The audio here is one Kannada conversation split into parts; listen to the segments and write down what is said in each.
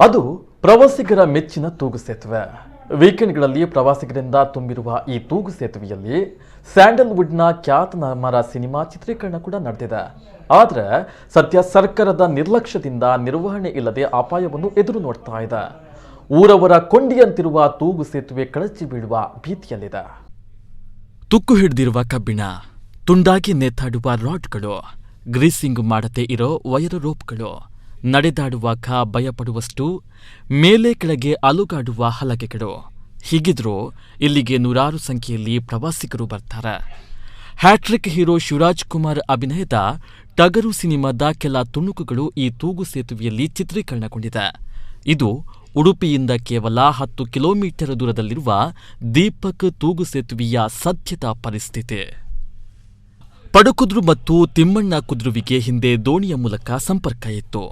ಅದು ಪ್ರವಾಸಿಗರ ಮೆಚ್ಚಿನ ತೂಗು ಸೇತುವೆ. ವೀಕೆಂಡ್ಗಳಲ್ಲಿ ಪ್ರವಾಸಿಗರಿಂದ ತುಂಬಿರುವ ಈ ತೂಗು ಸೇತುವೆಯಲ್ಲಿ ಸ್ಯಾಂಡಲ್ವುಡ್ನ ಖ್ಯಾತನಾಮರ ಸಿನಿಮಾ ಚಿತ್ರೀಕರಣ ಕೂಡ ನಡೆದಿದೆ. ಆದರೆ ಸದ್ಯ ಸರ್ಕಾರದ ನಿರ್ಲಕ್ಷ್ಯದಿಂದ ನಿರ್ವಹಣೆ ಇಲ್ಲದೆ ಅಪಾಯವನ್ನು ಎದುರು ನೋಡ್ತಾ ಇದೆ. ಊರವರ ಕೊಂಡಿಯಂತಿರುವ ತೂಗು ಸೇತುವೆ ಕಳಚಿ ಬೀಳುವ ಭೀತಿಯಲ್ಲಿದೆ. ತುಕ್ಕು ಹಿಡಿದಿರುವ ಕಬ್ಬಿಣ, ತುಂಡಾಗಿ ನೇತಾಡುವ ರಾಡ್ಗಳು, ಗ್ರೀಸಿಂಗ್ ಮಾಡದೇ ಇರೋ ವೈರ್ ರೋಪ್ಗಳು, ನಡೆದಾಡುವಾಗ ಭಯಪಡುವಷ್ಟು ಮೇಲೆ ಕೆಳಗೆ ಅಲುಗಾಡುವ ಹಲಗೆಗಳು. ಹೀಗಿದ್ರೂ ಇಲ್ಲಿಗೆ ನೂರಾರು ಸಂಖ್ಯೆಯಲ್ಲಿ ಪ್ರವಾಸಿಗರು ಬರ್ತಾರೆ. ಹ್ಯಾಟ್ರಿಕ್ ಹೀರೋ ಶಿವರಾಜ್ ಕುಮಾರ್ ಅಭಿನಯದ ಟಗರು ಸಿನಿಮಾದ ಕೆಲ ತುಣುಕುಗಳು ಈ ತೂಗು ಸೇತುವೆಯಲ್ಲಿ ಚಿತ್ರೀಕರಣಗೊಂಡಿದೆ. ಇದು ಉಡುಪಿಯಿಂದ ಕೇವಲ 10 ಕಿಲೋಮೀಟರ್ ದೂರದಲ್ಲಿರುವ ದೀಪಕ್ ತೂಗು ಸೇತುವೆಯ ಸದ್ಯದ ಪರಿಸ್ಥಿತಿ. ಪಡುಕುದ್ರು ಮತ್ತು ತಿಮ್ಮಣ್ಣ ಕುದ್ರುವಿಗೆ ಹಿಂದೆ ದೋಣಿಯ ಮೂಲಕ ಸಂಪರ್ಕ ಇತ್ತು.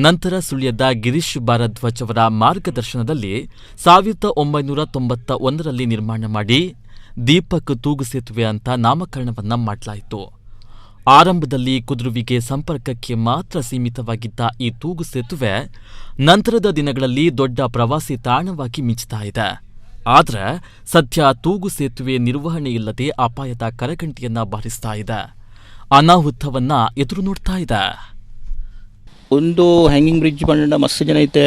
ನಂತರ ಸುಳ್ಯದ ಗಿರೀಶ್ ಭಾರದ್ವಾಜ್ ಅವರ ಮಾರ್ಗದರ್ಶನದಲ್ಲಿ 1991ರಲ್ಲಿ ನಿರ್ಮಾಣ ಮಾಡಿ ದೀಪಕ್ ತೂಗು ಸೇತುವೆ ಅಂತ ನಾಮಕರಣವನ್ನ ಮಾಡಲಾಯಿತು. ಆರಂಭದಲ್ಲಿ ಕುದ್ರುವಿಗೆ ಸಂಪರ್ಕಕ್ಕೆ ಮಾತ್ರ ಸೀಮಿತವಾಗಿದ್ದ ಈ ತೂಗು ಸೇತುವೆ ನಂತರದ ದಿನಗಳಲ್ಲಿ ದೊಡ್ಡ ಪ್ರವಾಸಿ ತಾಣವಾಗಿ ಮಿಂಚ್ತಾ ಇದೆ. ಆದರೆ ಸದ್ಯ ತೂಗು ಸೇತುವೆ ನಿರ್ವಹಣೆ ಇಲ್ಲದೆ ಅಪಾಯದ ಕರಗಂಟಿಯನ್ನ ಬಾರಿಸ್ತಾ ಇದೆ. ಅನಾಹುತವನ್ನ ಎದುರು ನೋಡ್ತಾ ಇದೆ. ಒಂದು ಹ್ಯಾಂಗಿಂಗ್ ಬ್ರಿಡ್ಜ್ ಬಂಡ ಮಸ್ತ್ ಜನ ಐತೆ,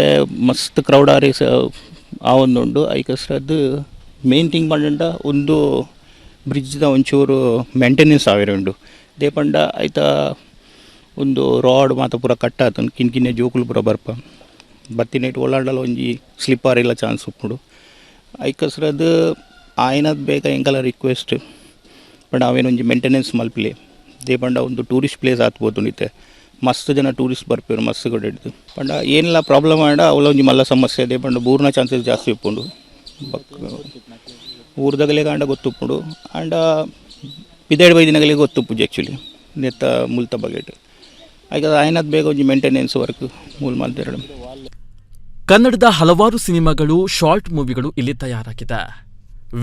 ಮಸ್ತ್ ಕ್ರೌಡ್ ಆರಿ ಆ ಒಂದುಂಡು ಐಕಸ್ರದ್ದು ಮೇನ್ ಥಿಂಗ್ ಬಂಡ ಒಂದು ಬ್ರಿಡ್ಜ್ದ ಒಂಚೂರು ಮೇಂಟೆನೆನ್ಸ್ ಆವಿರುಂಡು ದೇ ಪಂಡ ಐತ ಒಂದು ರಾಡ್ ಮಾತ ಪೂರ ಕಟ್ಟಾತ ಕಿನ್ಕಿನ್ನೆ ಜೋಕುಲು ಪೂರ ಬರ್ಪ ಬತ್ತಿನೈಟ್ ಓಲಾಡಲ್ಲ ಒಂಜಿ ಸ್ಲಿಪ್ಪರ್ ಇಲ್ಲ ಚಾನ್ಸ್ ಉಪ್ಪುಂಡು ಐಕಸ್ರದ್ದು ಆಯ್ನದು ಬೇಗ ಎಂಕಲ ರಿಕ್ವೆಸ್ಟ್ ಪಂಡ ಅವೇನೊಂಜಿ ಮೇಂಟೆನೆನ್ಸ್ ಮಲ್ಪಲಿ ದೇ ಪಂಡ ಒಂದು ಟೂರಿಸ್ಟ್ ಪ್ಲೇಸ್ ಆತ್ಬೋದು ನಿತ್ತೆ ಮಸ್ತ್ ಜನ ಟೂರಿಸ್ಟ್ ಬರ್ಪೇರು ಮಸ್ತ್ ಕಡೆ ಹಿಡಿದು ಪಂಡ ಏನೆಲ್ಲ ಪ್ರಾಬ್ಲಮ್ ಆಡ ಅವಳ ಒಂಜಿ ಮಲ್ಲ ಸಮಸ್ಯೆ ಅದೇ ಪಂಡ ಬೂರ್ನ ಚಾನ್ಸಸ್ ಜಾಸ್ತಿ ಉಪ್ಪುಂಡು ಊರ್ದಾಗಲೇ ಕಾಂಡ ಗೊತ್ತುಪ್ಪುಂಡು ಆಂಡ ಪಿದೇಡ್ ಬೈದಿನಾಗಲೇ ಗೊತ್ತುಪ್ಪುಜಿ ಆ್ಯಕ್ಚುಲಿ ನೆತ್ತ ಮುಲ್ತ ಬಗೆಟ್ ಆಯ್ತು ಆಯ್ನದು ಬೇಗ ಒಂಜಿ ಮೇಂಟೆನೆನ್ಸ್ ವರ್ಕ್ ಮೂಲ ಮಾಡ್ತಿರಡು. ಕನ್ನಡದ ಹಲವಾರು ಸಿನಿಮಾಗಳು, ಶಾರ್ಟ್ ಮೂವಿಗಳು ಇಲ್ಲಿ ತಯಾರಾಗಿದೆ.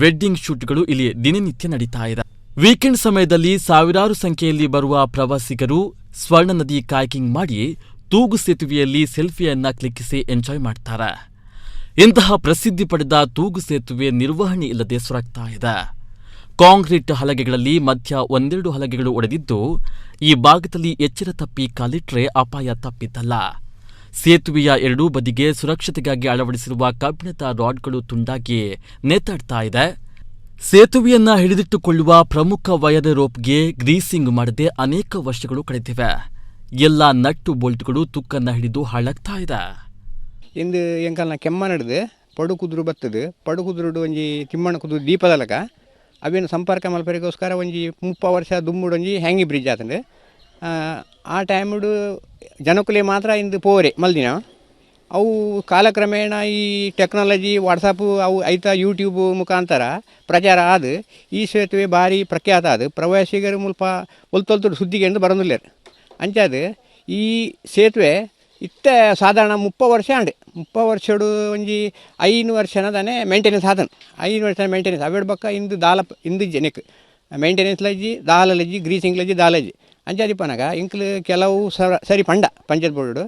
ವೆಡ್ಡಿಂಗ್ ಶೂಟ್ಗಳು ಇಲ್ಲಿ ದಿನನಿತ್ಯ ನಡೀತಾ ಇದೆ. ವೀಕೆಂಡ್ ಸಮಯದಲ್ಲಿ ಸಾವಿರಾರು ಸಂಖ್ಯೆಯಲ್ಲಿ ಬರುವ ಪ್ರವಾಸಿಗರು ಸ್ವರ್ಣ ನದಿ ಕಾಯ್ಕಿಂಗ್ ಮಾಡಿ ತೂಗು ಸೇತುವೆಯಲ್ಲಿ ಸೆಲ್ಫಿಯನ್ನ ಕ್ಲಿಕ್ಕಿಸಿ ಎಂಜಾಯ್ ಮಾಡ್ತಾರೆ. ಇಂತಹ ಪ್ರಸಿದ್ಧಿ ಪಡೆದ ತೂಗು ಸೇತುವೆ ನಿರ್ವಹಣೆ ಇಲ್ಲದೆ ಸೊರಗ್ತಾ ಇದೆ. ಕಾಂಕ್ರೀಟ್ ಹಲಗೆಗಳಲ್ಲಿ ಮಧ್ಯ 1-2 ಹಲಗೆಗಳು ಒಡೆದಿದ್ದು ಈ ಭಾಗದಲ್ಲಿ ಎಚ್ಚರ ತಪ್ಪಿ ಕಾಲಿಟ್ರೆ ಅಪಾಯ ತಪ್ಪಿದ್ದಲ್ಲ. ಸೇತುವೆಯ ಎರಡೂ ಬದಿಗೆ ಸುರಕ್ಷತೆಗಾಗಿ ಅಳವಡಿಸಿರುವ ಕಬ್ಬಿಣದ ರಾಡ್ಗಳು ತುಂಡಾಗಿ ನೇತಾಡ್ತಾ ಇದೆ. ಸೇತುವೆಯನ್ನ ಹಿಡಿದಿಟ್ಟುಕೊಳ್ಳುವ ಪ್ರಮುಖ ವೈರ್ ರೋಪ್ಗೆ ಗ್ರೀಸಿಂಗ್ ಮಾಡದೆ ಅನೇಕ ವರ್ಷಗಳು ಕಳೆದಿವೆ. ಎಲ್ಲ ನಟ್ಟು ಬೋಲ್ಟ್ಗಳು ತುಕ್ಕನ್ನ ಹಿಡಿದು ಹಾಳಾಗ್ತಾ ಇದೆ. ಇಂದು ಎಂಕಲ್ನ ಕೆಮ್ಮ ನಡೆದು ಪಡುಕುದ್ರು ಬತ್ತದು ಪಡುಕುದ್ರುಡು ಒಂಜಿ ತಿಮ್ಮಣ್ಣ ಕುದ್ರು ದೀಪದಲಕ ಅವೇನು ಸಂಪರ್ಕ ಮಲ್ಪರಿಗೋಸ್ಕರ ಒಂಜಿ 30 ವರ್ಷ ದುಮ್ಮುಡು ಒಂಜಿ ಹ್ಯಾಂಗಿಂಗ್ ಬ್ರಿಡ್ಜ್ ಆತಂಡು ಆ ಟೈಮುಡು ಜನಕುಲೆ ಮಾತ್ರ ಇಂದು ಪೋರೆ ಮಲ್ದಿನ ಅವು ಕಾಲಕ್ರಮೇಣ ಈ ಟೆಕ್ನಾಲಜಿ ವಾಟ್ಸಪ್ಪು ಅವು ಐತ ಯೂಟ್ಯೂಬ್ ಮುಖಾಂತರ ಪ್ರಚಾರ ಆದ ಈ ಸೇತುವೆ ಭಾರಿ ಪ್ರಖ್ಯಾತ ಆದ ಪ್ರವಾಸಿಗರು ಮುಲ್ಪ ಒಲ್ತೊಲ್ತು ಸುದ್ದಿಗೆ ಎಂದು ಬರೋದಿಲ್ಲ ಅಂಚಾದ ಈ ಸೇತುವೆ ಇತ್ತ ಸಾಧಾರಣ 30 ವರ್ಷ ಅಂಡೆ 30 ವರ್ಷಡು ಒಂಜಿ 5 ವರ್ಷನದಾನೆ ಮೇಂಟೆನೆನ್ಸ್ ಆದನು 5 ವರ್ಷ ಮೇಂಟೆನೆನ್ಸ್ ಅವೆಡ್ ಬಕ್ಕ ಇಂದು ದಾಲ ಇಂದು ಜನಕ್ಕೆ ಮೇಂಟೆನೆನ್ಸ್ ಲಜ್ಜಿ ದಾಲಜ್ಜಿ ಗ್ರೀಸಿಂಗ್ ಲಜ್ಜಿ ದಾಲಜ್ಜಿ ಅಂಚಾದಿಪ್ಪನಾಗ ಇಂಕ್ಲು ಕೆಲವು ಸರಿ ಪಂಡ ಪಂಚಾಯತ್ ಬೋರ್ಡು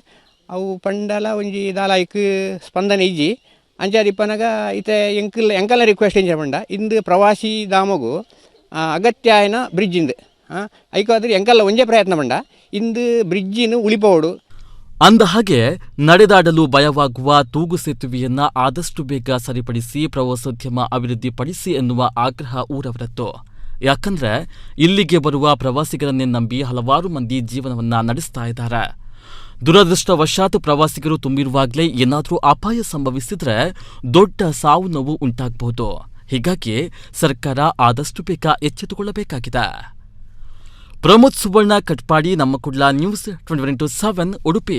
ಅವು ಪಂಡಲ ಒಂಜಿ ದಾಲ ಐಕ್ ಸ್ಪಂದನೆ ಇಜ್ಜಿ ಅಂಚಾದಿಪ್ಪನಾಗ ಇತ್ತೆ ಎಂಕಲ್ನ ರಿಕ್ವೆಸ್ಟ್ ಎಂಚ ಪಂಡ ಇಂದು ಪ್ರವಾಸಿ ದಾಮಗು ಅಗತ್ಯ ಆಯ್ನ ಬ್ರಿಡ್ಜಿಂದು ಐಕಾದ್ರೆ ಎಂಕಲ್ಲ ಒಂಜೇ ಪ್ರಯತ್ನ ಪಂಡ ಇಂದು ಬ್ರಿಡ್ಜಿನ ಉಳಿಪೋಡು. ಅಂದ ಹಾಗೆ ನಡೆದಾಡಲು ಭಯವಾಗುವ ತೂಗು ಸೇತುವೆಯನ್ನ ಆದಷ್ಟು ಬೇಗ ಸರಿಪಡಿಸಿ ಪ್ರವಾಸೋದ್ಯಮ ಅಭಿವೃದ್ಧಿಪಡಿಸಿ ಎನ್ನುವ ಆಗ್ರಹ ಊರವರದ್ದು. ಯಾಕಂದ್ರೆ ಇಲ್ಲಿಗೆ ಬರುವ ಪ್ರವಾಸಿಗರನ್ನೇ ನಂಬಿ ಹಲವಾರು ಮಂದಿ ಜೀವನವನ್ನ ನಡೆಸ್ತಾ ಇದ್ದಾರೆ. ದುರದೃಷ್ಟವಶಾತ್ ಪ್ರವಾಸಿಗರು ತುಂಬಿರುವಾಗಲೇ ಏನಾದರೂ ಅಪಾಯ ಸಂಭವಿಸಿದ್ರೆ ದೊಡ್ಡ ಸಾವು ನೋವು ಉಂಟಾಗಬಹುದು. ಹೀಗಾಗಿ ಸರ್ಕಾರ ಆದಷ್ಟು ಬೇಗ ಎಚ್ಚೆತ್ತುಕೊಳ್ಳಬೇಕಾಗಿದೆ. ಪ್ರಮೋದ್ ಸುವರ್ಣ ಕಟ್ಪಾಡಿ, ನಮ್ಮ ಕುಡ್ಲ ನ್ಯೂಸ್ 24/7 ಉಡುಪಿ.